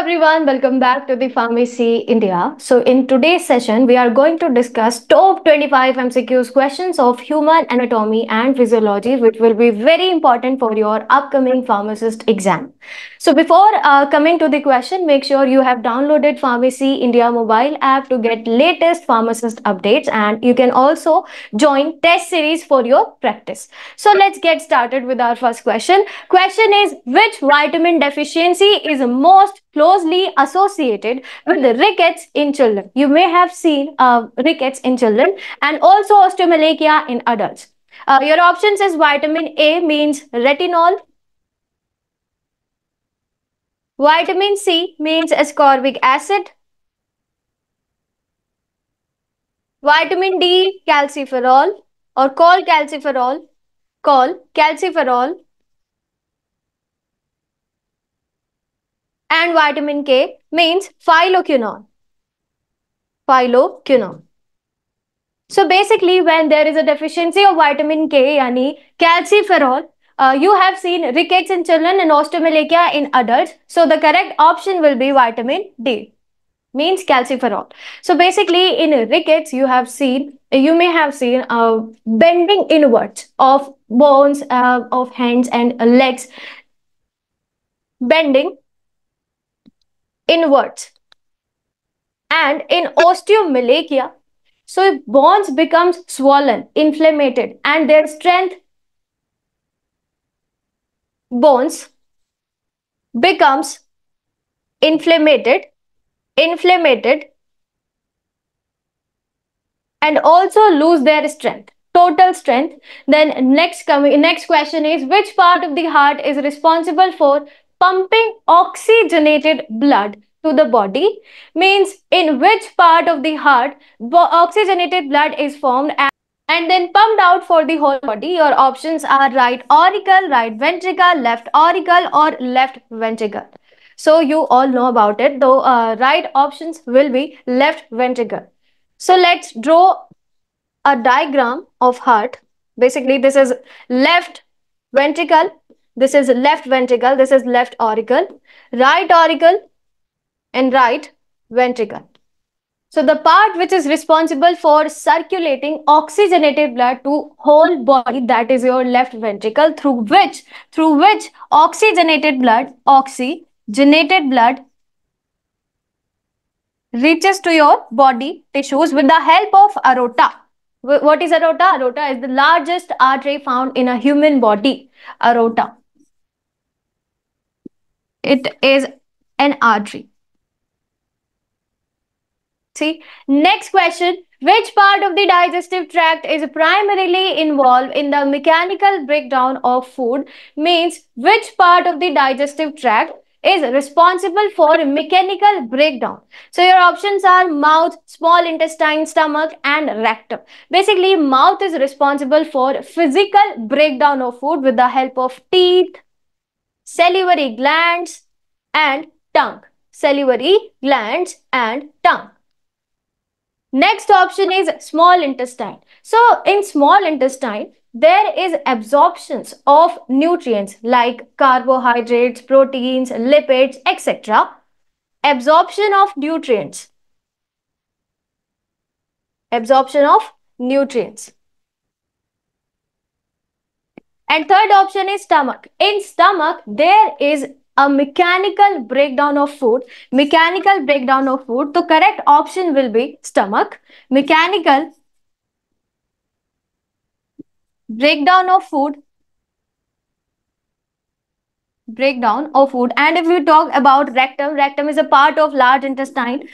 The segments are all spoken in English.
everyone, welcome back to the Pharmacy India. So in today's session, we are going to discuss top 25 MCQs questions of human anatomy and physiology, which will be very important for your upcoming pharmacist exam. So before coming to the question, make sure you have downloaded Pharmacy India mobile app to get latest pharmacist updates, and you can also join test series for your practice. So let's get started with our first question. Question is, which vitamin deficiency is most closely associated with rickets in children? You may have seen rickets in children and also osteomalacia in adults. Your options is vitamin A means retinol, vitamin C means ascorbic acid, vitamin D calciferol or calciferol, and vitamin K means phylloquinone. So basically, when there is a deficiency of vitamin K, yani calciferol, you have seen rickets in children and osteomalacia in adults. So the correct option will be vitamin D, means calciferol. So basically, in rickets, you may have seen bending inwards of bones of hands and legs, bending inwards. And in osteomalacia, so bones becomes swollen, inflamed, and their strength bones becomes inflamed, and also lose their strength, total strength. Then next question is, which part of the heart is responsible for pumping oxygenated blood to the body? Means in which part of the heart oxygenated blood is formed and then pumped out for the whole body. Your options are right auricle, right ventricle, left auricle, or left ventricle. So you all know about it, though right options will be left ventricle. So let's draw a diagram of heart. Basically, this is left ventricle, this is left ventricle, this is left auricle, right auricle, and right ventricle. So the part which is responsible for circulating oxygenated blood to whole body, that is your left ventricle, through which oxygenated blood reaches to your body tissues with the help of aorta. What is aorta? Aorta is the largest artery found in a human body. Aorta. It is an artery. See, next question. Which part of the digestive tract is primarily involved in the mechanical breakdown of food? Means which part of the digestive tract is responsible for mechanical breakdown? So your options are mouth, small intestine, stomach, and rectum. Basically, mouth is responsible for physical breakdown of food with the help of teeth, salivary glands, and tongue. Salivary glands and tongue. Next option is small intestine. So in small intestine, there is absorptions of nutrients like carbohydrates, proteins, lipids, etc. Absorption of nutrients. Absorption of nutrients. And third option is stomach. In stomach, there is a mechanical breakdown of food. Mechanical breakdown of food. The correct option will be stomach. Mechanical breakdown of food. And if we talk about rectum is a part of large intestine.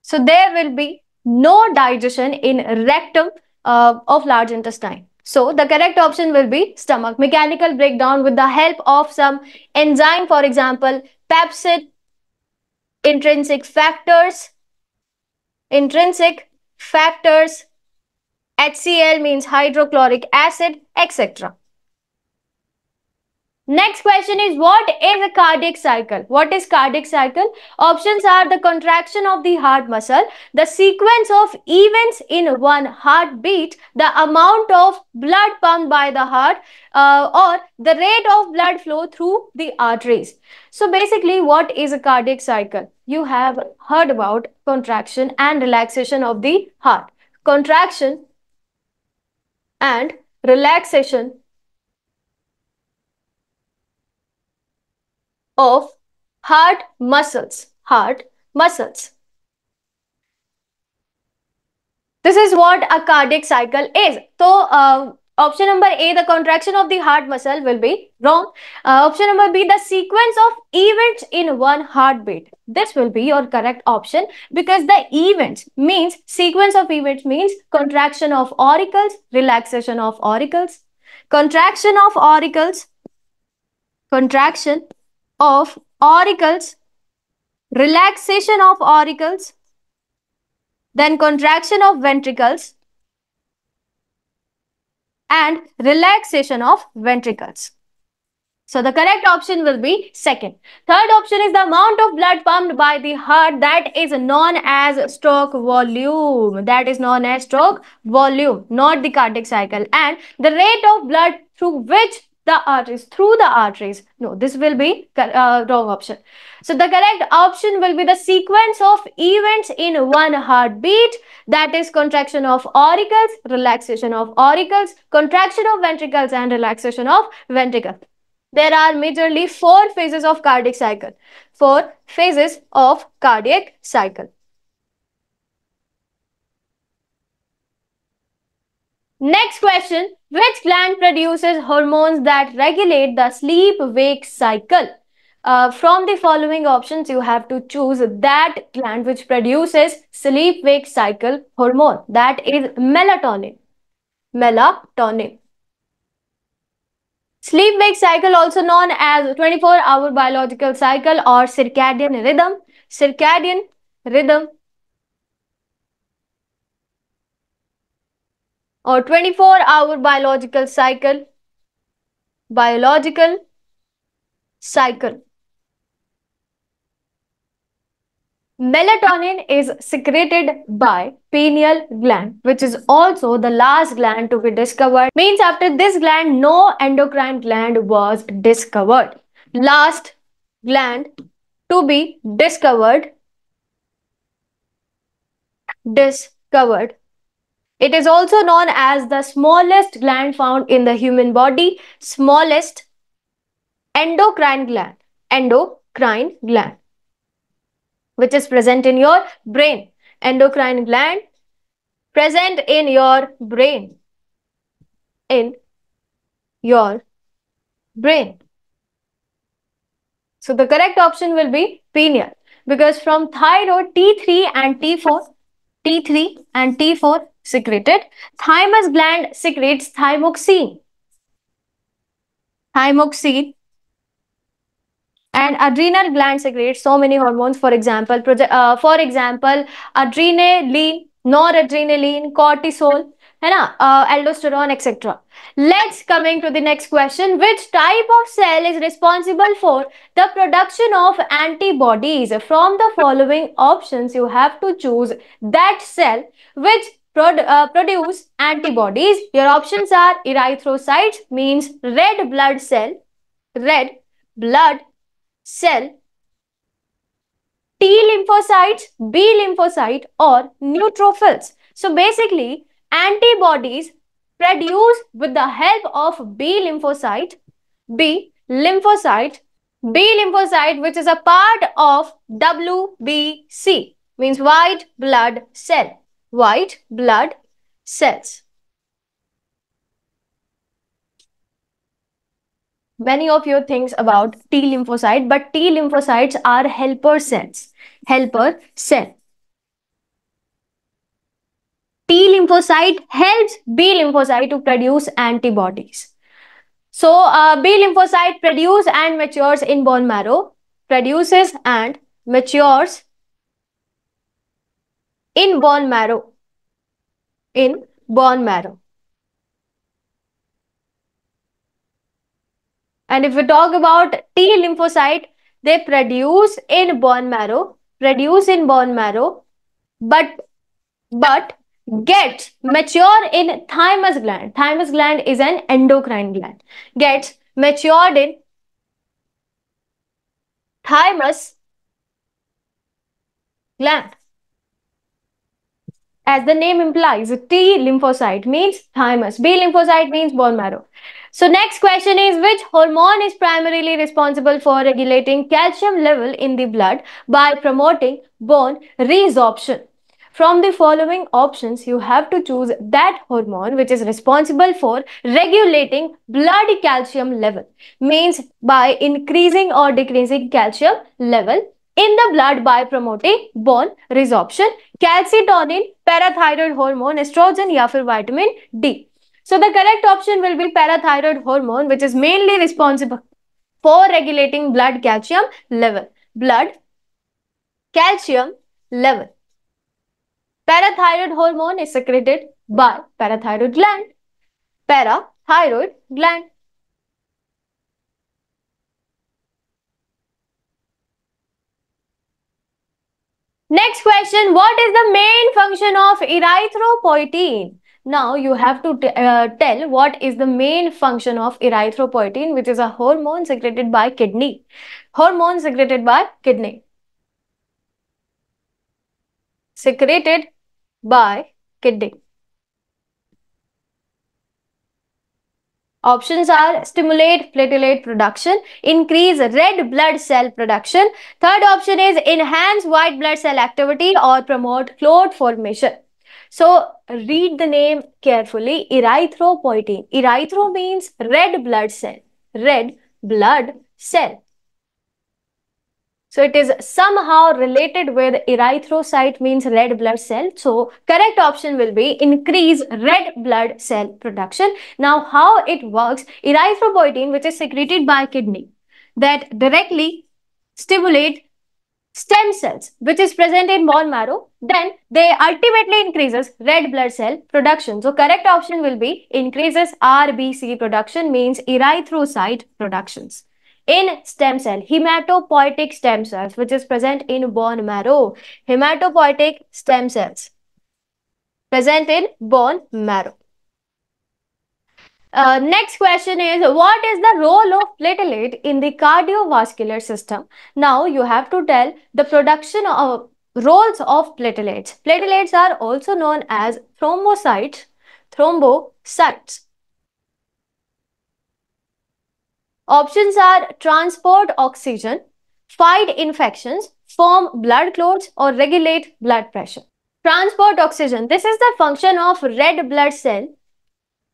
So there will be no digestion in rectum of large intestine. So the correct option will be stomach. Mechanical breakdown with the help of some enzyme, for example, pepsid, intrinsic factors, HCl means hydrochloric acid, etc. Next question is, what is a cardiac cycle? What is cardiac cycle? Options are the contraction of the heart muscle, the sequence of events in one heartbeat, the amount of blood pumped by the heart, or the rate of blood flow through the arteries. So basically, what is a cardiac cycle? You have heard about contraction and relaxation of the heart. Contraction and relaxation of heart muscles. Heart muscles. This is what a cardiac cycle is. So, option number A, the contraction of the heart muscle, will be wrong. Option number B, the sequence of events in one heartbeat. This will be your correct option, because the events means, sequence of events means contraction of auricles, relaxation of auricles, contraction of auricles, contraction of auricles, relaxation of auricles, then contraction of ventricles and relaxation of ventricles. So the correct option will be second. Third option is the amount of blood pumped by the heart, that is known as stroke volume. That is known as stroke volume, not the cardiac cycle. And the rate of blood through which the arteries, through the arteries. No, this will be wrong option. So the correct option will be the sequence of events in one heartbeat, that is contraction of auricles, relaxation of auricles, contraction of ventricles and relaxation of ventricles. There are majorly four phases of cardiac cycle. Four phases of cardiac cycle. Next question, which gland produces hormones that regulate the sleep-wake cycle? From the following options, you have to choose that gland which produces sleep-wake cycle hormone. That is melatonin. Melatonin. Sleep-wake cycle, also known as 24-hour biological cycle or circadian rhythm. Circadian rhythm or 24-hour biological cycle. Biological cycle. Melatonin is secreted by pineal gland, which is also the last gland to be discovered. Means after this gland, no endocrine gland was discovered. Last gland to be discovered. It is also known as the smallest gland found in the human body. Smallest endocrine gland. Endocrine gland, which is present in your brain. Endocrine gland present in your brain. In your brain. So the correct option will be pineal, because from thyroid T3 and T4, T3 and T4 secreted. Thymus gland secretes thymoxine. Thymoxine. And adrenal gland secretes so many hormones. For example, adrenaline, noradrenaline, cortisol, है ना, aldosterone, etc. Let's coming to the next question. Which type of cell is responsible for the production of antibodies? From the following options, you have to choose that cell which produce antibodies. Your options are erythrocytes, means red blood cell, red blood cell, T lymphocytes, B lymphocyte, or neutrophils. So basically, antibodies produced with the help of B lymphocyte, B lymphocyte, B lymphocyte, which is a part of WBC, means white blood cell, white blood cells. Many of you think about T lymphocyte, but T lymphocytes are helper cells. Helper cell. T lymphocyte helps B lymphocyte to produce antibodies. So, B lymphocyte produces and matures in bone marrow. Produces and matures in bone marrow. In bone marrow. And if we talk about T lymphocyte, they produce in bone marrow, but but gets mature in thymus gland. Thymus gland is an endocrine gland. Gets matured in thymus gland. As the name implies, T lymphocyte means thymus, B lymphocyte means bone marrow. So next question is, which hormone is primarily responsible for regulating calcium level in the blood by promoting bone resorption? From the following options, you have to choose that hormone which is responsible for regulating blood calcium level. Means by increasing or decreasing calcium level in the blood by promoting bone resorption. Calcitonin, parathyroid hormone, estrogen या फिर vitamin D. So the correct option will be parathyroid hormone, which is mainly responsible for regulating blood calcium level. Blood calcium level. Parathyroid hormone is secreted by parathyroid gland. Parathyroid gland. Next question, what is the main function of erythropoietin? Now you have to tell what is the main function of erythropoietin, which is a hormone secreted by kidney. Hormone secreted by kidney. Secreted by kidney. Options are stimulate platelet production, increase red blood cell production. Third option is enhance white blood cell activity or promote clot formation. So read the name carefully. Erythropoietin. Erythro means red blood cell. Red blood cell. So it is somehow related with erythrocyte means red blood cell. So correct option will be increase red blood cell production. Now how it works, erythropoietin which is secreted by kidney that directly stimulate stem cells which is present in bone marrow, then they ultimately increases red blood cell production. So correct option will be increases RBC production means erythrocyte productions in stem cell, hematopoietic stem cells which is present in bone marrow. Hematopoietic stem cells present in bone marrow. Next question is, what is the role of platelet in the cardiovascular system? Now you have to tell the production of roles of platelets. Platelets are also known as thrombocytes. Thrombocytes. Options are transport oxygen, fight infections, form blood clots, or regulate blood pressure. Transport oxygen. This is the function of red blood cell.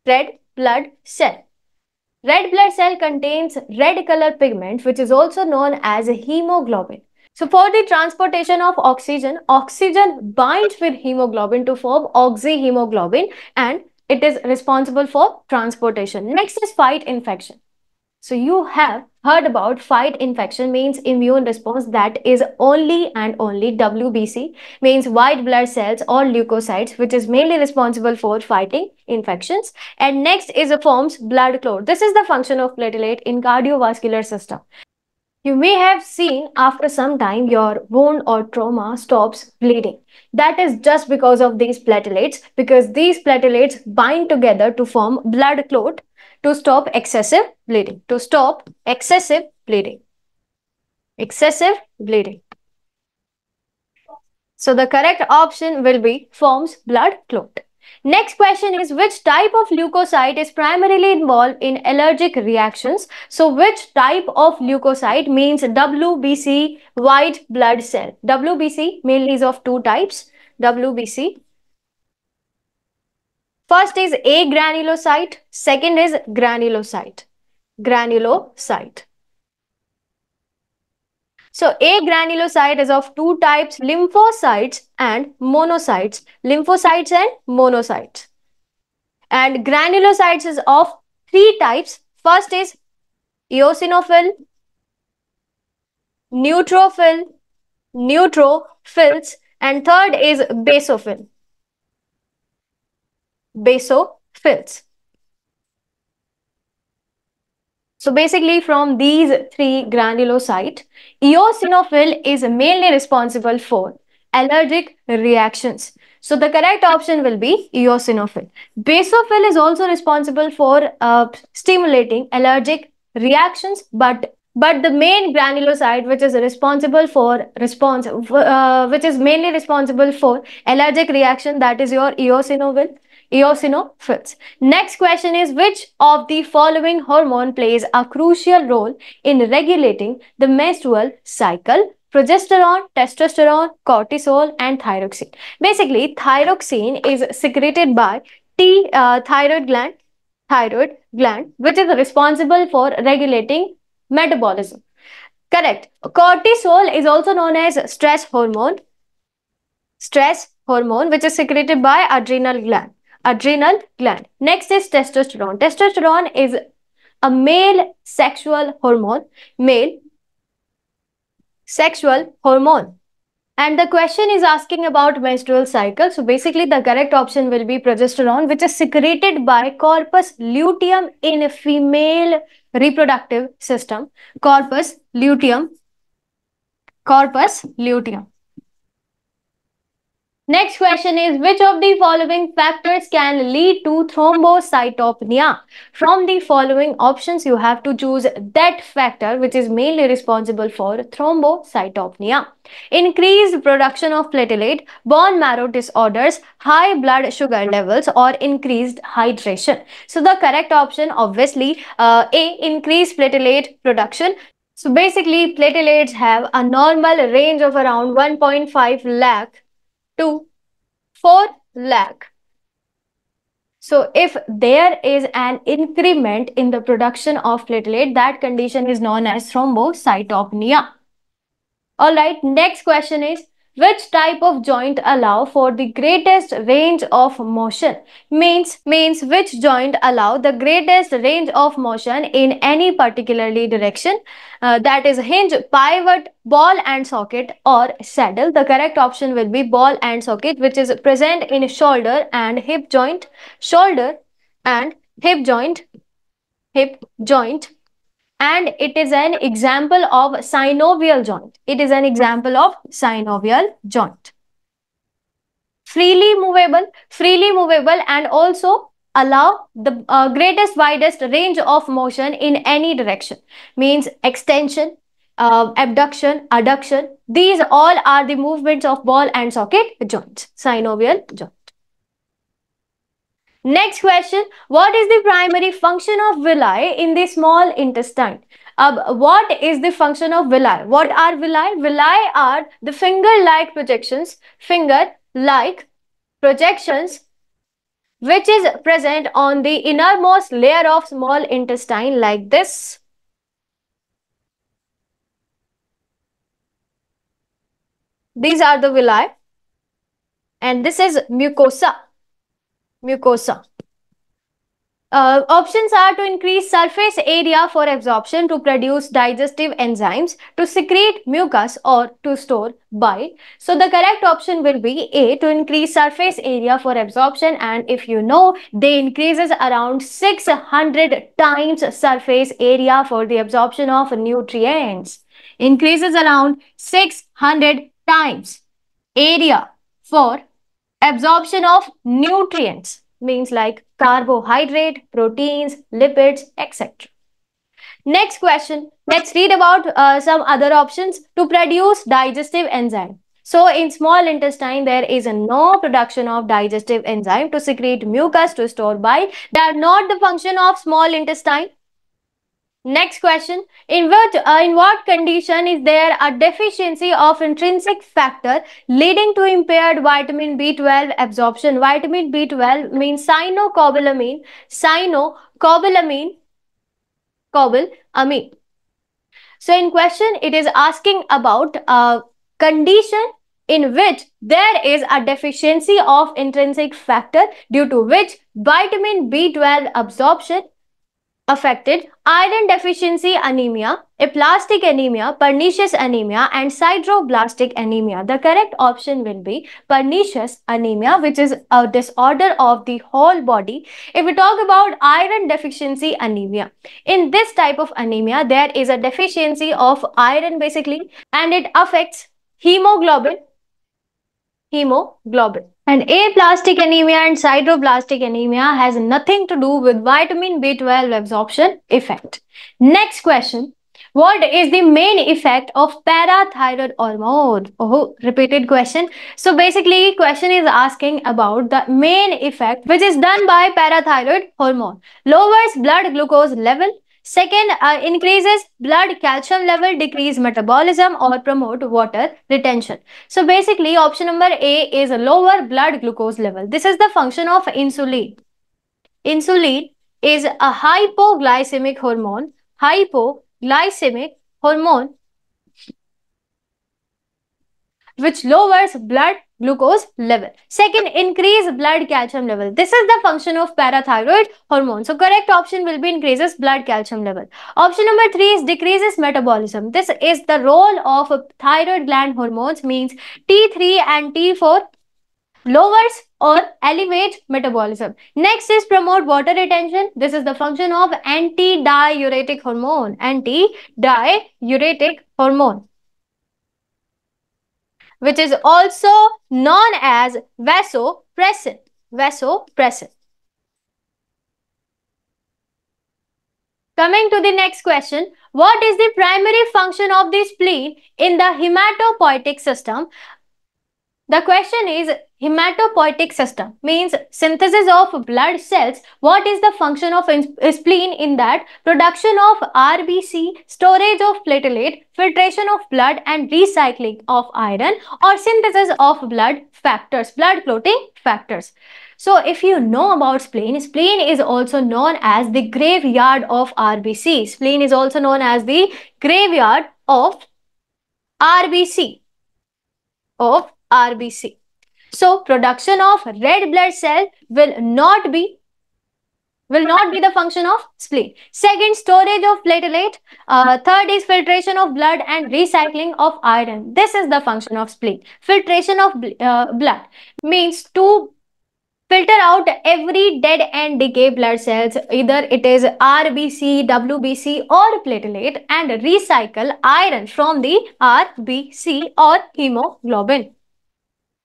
Red blood cell. Red blood cell contains red color pigment which is also known as hemoglobin. So for the transportation of oxygen, oxygen binds with hemoglobin to form oxyhemoglobin and it is responsible for transportation. Next is fight infection. So you have heard about fight infection means immune response, that is only and only WBC means white blood cells or leukocytes which is mainly responsible for fighting infections. And next is forms blood clot. This is the function of platelet in cardiovascular system. You may have seen after some time your wound or trauma stops bleeding. That is just because of these platelets, because these platelets bind together to form blood clot to stop excessive bleeding. To stop excessive bleeding. Excessive bleeding. So the correct option will be forms blood clot. Next question is, which type of leukocyte is primarily involved in allergic reactions? So which type of leukocyte means WBC, white blood cell. WBC mainly is of two types. WBC. First is agranulocyte, second is granulocyte. Granulocyte. So agranulocyte is of two types, lymphocytes and monocytes. Lymphocytes and monocytes. And granulocytes is of three types. First is eosinophil, neutrophils, and third is basophil. Basophils. So basically from these three granulocytes, eosinophil is mainly responsible for allergic reactions. So the correct option will be eosinophil. Basophil is also responsible for stimulating allergic reactions, but the main granulocyte which is responsible for which is mainly responsible for allergic reaction, that is your eosinophils. Next question is, which of the following hormone plays a crucial role in regulating the menstrual cycle? Progesterone, testosterone, cortisol, and thyroxine. Basically, thyroxine is secreted by thyroid gland, which is responsible for regulating metabolism. Correct. Cortisol is also known as stress hormone, which is secreted by adrenal gland. Next is testosterone. Testosterone is a male sexual hormone. And the question is asking about menstrual cycle. So basically the correct option will be progesterone, which is secreted by corpus luteum in a female reproductive system. Corpus luteum. Next question is, which of the following factors can lead to thrombocytopenia? From the following options, you have to choose that factor which is mainly responsible for thrombocytopenia. Increased production of platelet, bone marrow disorders, high blood sugar levels, or increased hydration. So the correct option, obviously, A, increased platelet production. So basically, platelets have a normal range of around 1.5 lakh to 4 lakh. So if there is an increment in the production of platelet, that condition is known as thrombocytopenia. Alright, next question is, which type of joint allow for the greatest range of motion? Means which joint allow the greatest range of motion in any particularly direction? That is hinge, pivot, ball and socket, or saddle. The correct option will be ball and socket, which is present in shoulder and hip joint. Shoulder and hip joint, and it is an example of synovial joint. Freely movable, and also allow the greatest widest range of motion in any direction. Means extension, abduction, adduction. These all are the movements of ball and socket joints, synovial joint. Next question, what is the primary function of villi in the small intestine? What is the function of villi? What are villi? Villi are the finger-like projections which is present on the innermost layer of small intestine like this. These are the villi, and this is mucosa. Options are to increase surface area for absorption, to produce digestive enzymes, to secrete mucus, or to store bile. So the correct option will be A, to increase surface area for absorption, and if you know, they increases around 600 times surface area for the absorption of nutrients. Increases around 600 times area for absorption of nutrients, means like carbohydrate, proteins, lipids, etc. Next question, let's read about some other options. To produce digestive enzyme. So in small intestine, there is no production of digestive enzyme. To secrete mucus, to store bile, they are not the function of small intestine. Next question, in what condition is there a deficiency of intrinsic factor leading to impaired vitamin B12 absorption? Vitamin B12 means cyanocobalamin. So in question, it is asking about a condition in which there is a deficiency of intrinsic factor due to which vitamin B12 absorption affected iron deficiency anemia, aplastic anemia, pernicious anemia, and sideroblastic anemia. The correct option will be pernicious anemia, which is a disorder of the whole body. If we talk about iron deficiency anemia, in this type of anemia, there is a deficiency of iron basically, and it affects hemoglobin. And aplastic anemia and sideroblastic anemia has nothing to do with vitamin B12 absorption effect. Next question. What is the main effect of parathyroid hormone? Oh, repeated question. So basically, question is asking about the main effect which is done by parathyroid hormone. Lowers blood glucose level. Second, increases blood calcium level, decrease metabolism or promote water retention. So basically, option number A is a lower blood glucose level. This is the function of insulin. Insulin is a hypoglycemic hormone. Hypoglycemic hormone which lowers blood glucose level. Second, increase blood calcium level. This is the function of parathyroid hormone. So correct option will be increases blood calcium level. Option number 3 is decreases metabolism. This is the role of thyroid gland hormones, means T3 and T4 lowers or elevate metabolism. Next is promote water retention. This is the function of antidiuretic hormone. Antidiuretic hormone, which is also known as vasopressin. Vasopressin. Coming to the next question, what is the primary function of the spleen in the hematopoietic system? The question is hematopoietic system means synthesis of blood cells. What is the function of spleen in that? Production of RBC, storage of platelet, filtration of blood and recycling of iron, or synthesis of blood factors, blood clotting factors. So if you know about spleen, spleen is also known as the graveyard of RBC. Spleen is also known as the graveyard of RBC. So production of red blood cell will not be the function of spleen. Second, storage of platelet. Third is filtration of blood and recycling of iron. This is the function of spleen. Filtration of blood means to filter out every dead and decay blood cells, either it is RBC, WBC or platelet, and recycle iron from the RBC or hemoglobin,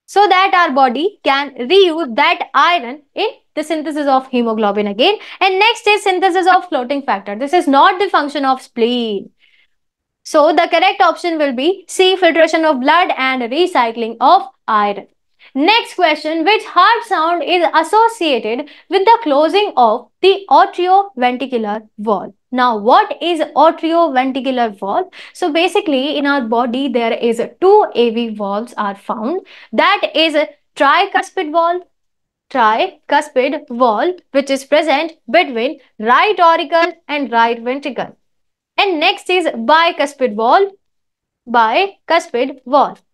so that our body can reuse that iron in the synthesis of hemoglobin again. And next is synthesis of clotting factor. This is not the function of spleen. So the correct option will be C, filtration of blood and recycling of iron. Next question, which heart sound is associated with the closing of the atrioventricular valve? Now, what is atrioventricular valve? So basically, in our body, there is two AV valves are found. That is tricuspid valve, which is present between right auricle and right ventricle. And next is bicuspid valve,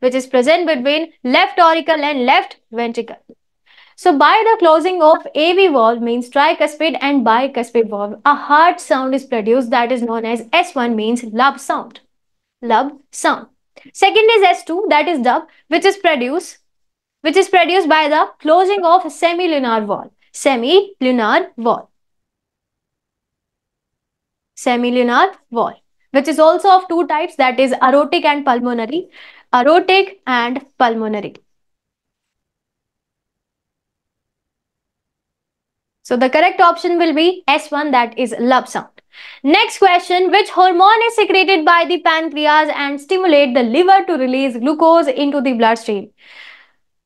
which is present between left auricle and left ventricle. So by the closing of AV valve means tricuspid and bicuspid valve, a heart sound is produced that is known as S1, means lub sound. Second is S2, that is dub, which is produced by the closing of semilunar valve. Semilunar valve, which is also of two types, that is aortic and pulmonary. So the correct option will be S1, that is lub sound. Next question, which hormone is secreted by the pancreas and stimulate the liver to release glucose into the bloodstream?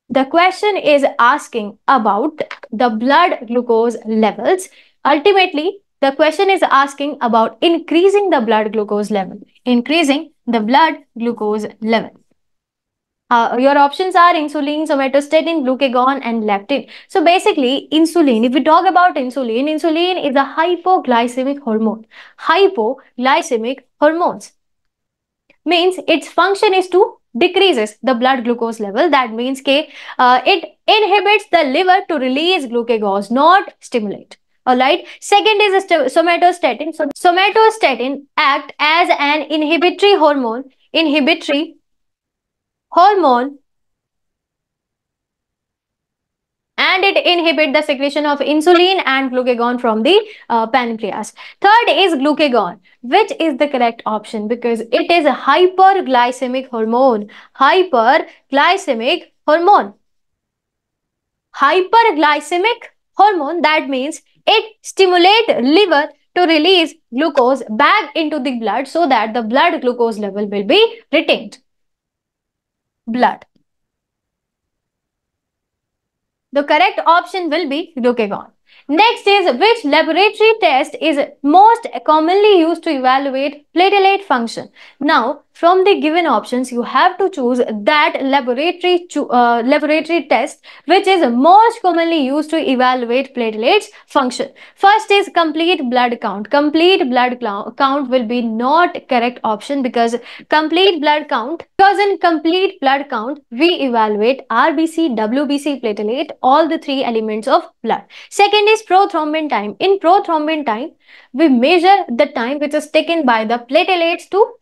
The question is asking about the blood glucose levels. Ultimately, the question is asking about increasing the blood glucose level. Your options are insulin, somatostatin, glucagon, and leptin. So basically, insulin, if we talk about insulin is a hypoglycemic hormone. Means its function is to decreases the blood glucose level. That means it inhibits the liver to release glucagon, not stimulate. Alright. Second is somatostatin. So somatostatin act as an inhibitory hormone, and it inhibit the secretion of insulin and glucagon from the pancreas. Third is glucagon, which is the correct option because it is a hyperglycemic hormone. Hyperglycemic hormone. Hyperglycemic hormone, that means it stimulates liver to release glucose back into the blood so that the blood glucose level will be retained. Blood. The correct option will be glucagon. Next is, which laboratory test is most commonly used to evaluate platelet function? Now, from the given options, you have to choose that laboratory test which is most commonly used to evaluate platelets function. First is complete blood count. Complete blood count will be not correct option because in complete blood count we evaluate RBC, WBC, platelet, all the three elements of blood. Second is prothrombin time. In prothrombin time, we measure the time which is taken by the platelets to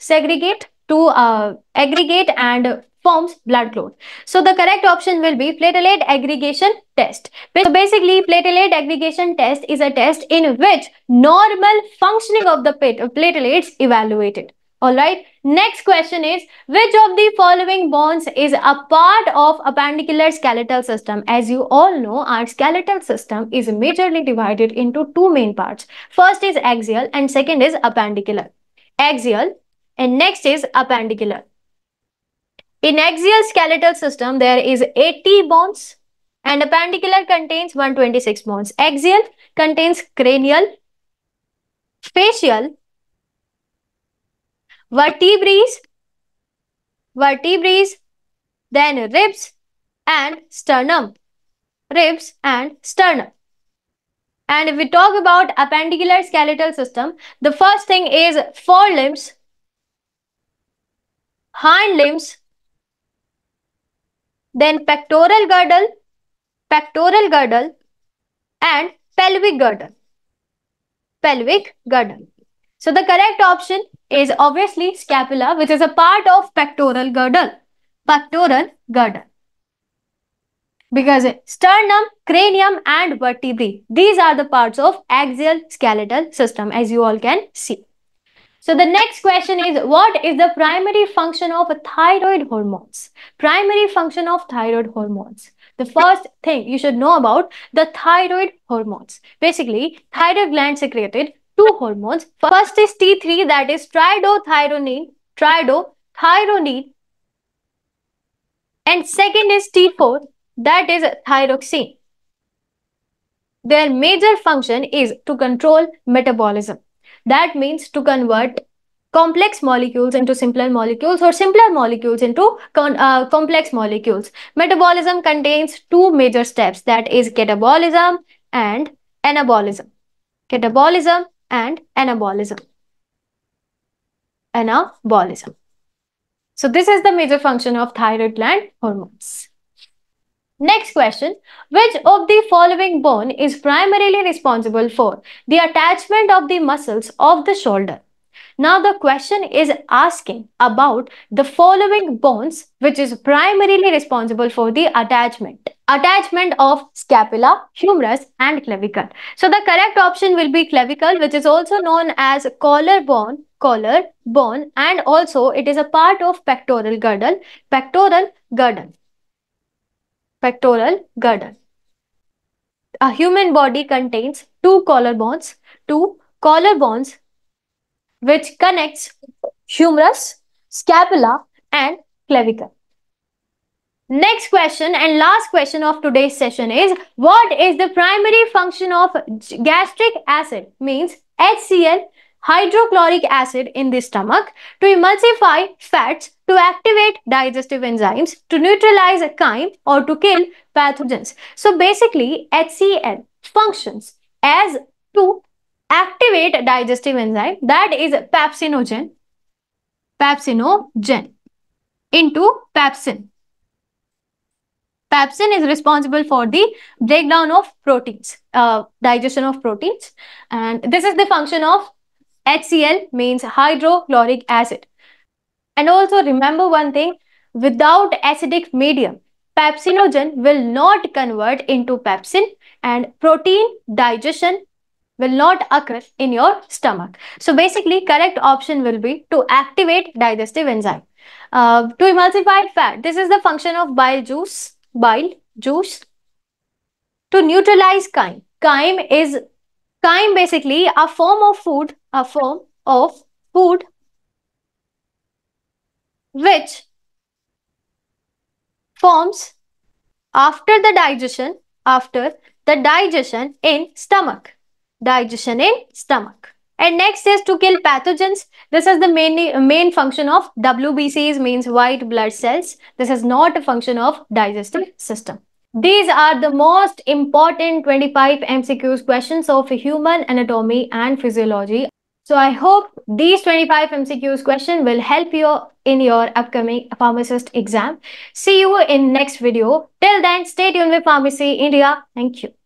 aggregate and forms blood clot. So the correct option will be platelet aggregation test. So basically, platelet aggregation test is a test in which normal functioning of the platelets evaluated. Alright, next question is, which of the following bones is a part of appendicular skeletal system? As you all know, our skeletal system is majorly divided into two main parts. First is axial and second is appendicular. Axial and next is appendicular. In axial skeletal system, there is 80 bones and appendicular contains 126 bones. Axial contains cranial, facial, vertebrae, then ribs and sternum. And if we talk about appendicular skeletal system, the first thing is forelimbs, hind limbs, then pectoral girdle and pelvic girdle. So the correct option is obviously scapula, which is a part of pectoral girdle. Because sternum, cranium and vertebrae, these are the parts of axial skeletal system, as you all can see. So the next question is, what is the primary function of thyroid hormones? Primary function of thyroid hormones. The first thing you should know about the thyroid hormones. Basically, thyroid gland secreted two hormones. First is T3, that is tridothyronine, and second is T4, that is thyroxine. Their major function is to control metabolism. That means to convert complex molecules into simpler molecules or simpler molecules into complex molecules. Metabolism contains two major steps, that is catabolism and anabolism. So this is the major function of thyroid gland hormones. Next question, which of the following bone is primarily responsible for the attachment of the muscles of the shoulder? Now the question is asking about the following bones which is primarily responsible for the attachment of scapula, humerus and clavicle. So the correct option will be clavicle, which is also known as collarbone, and also it is a part of pectoral girdle. A human body contains two collarbones which connects humerus, scapula and clavicle. Next question and last question of today's session is, what is the primary function of gastric acid, means HCl, hydrochloric acid in the stomach? To emulsify fats, to activate digestive enzymes, to neutralize a chyme or to kill pathogens. So basically HCl functions as to activate digestive enzyme, that is pepsinogen into pepsin. Pepsin is responsible for the breakdown of proteins, digestion of proteins, and this is the function of HCl, means hydrochloric acid. And also remember one thing, without acidic medium, pepsinogen will not convert into pepsin and protein digestion will not occur in your stomach. So basically, correct option will be to activate digestive enzyme. To emulsified fat, this is the function of bile juice to neutralize chyme. Chyme basically a form of food which forms after the digestion in stomach. And next is to kill pathogens. This is the main function of WBCs, means white blood cells. This is not a function of digestive system. These are the most important 25 MCQs questions of human anatomy and physiology. So I hope these 25 MCQs question will help you in your upcoming pharmacist exam. See you in next video. Till then, stay tuned with Pharmacy India. Thank you.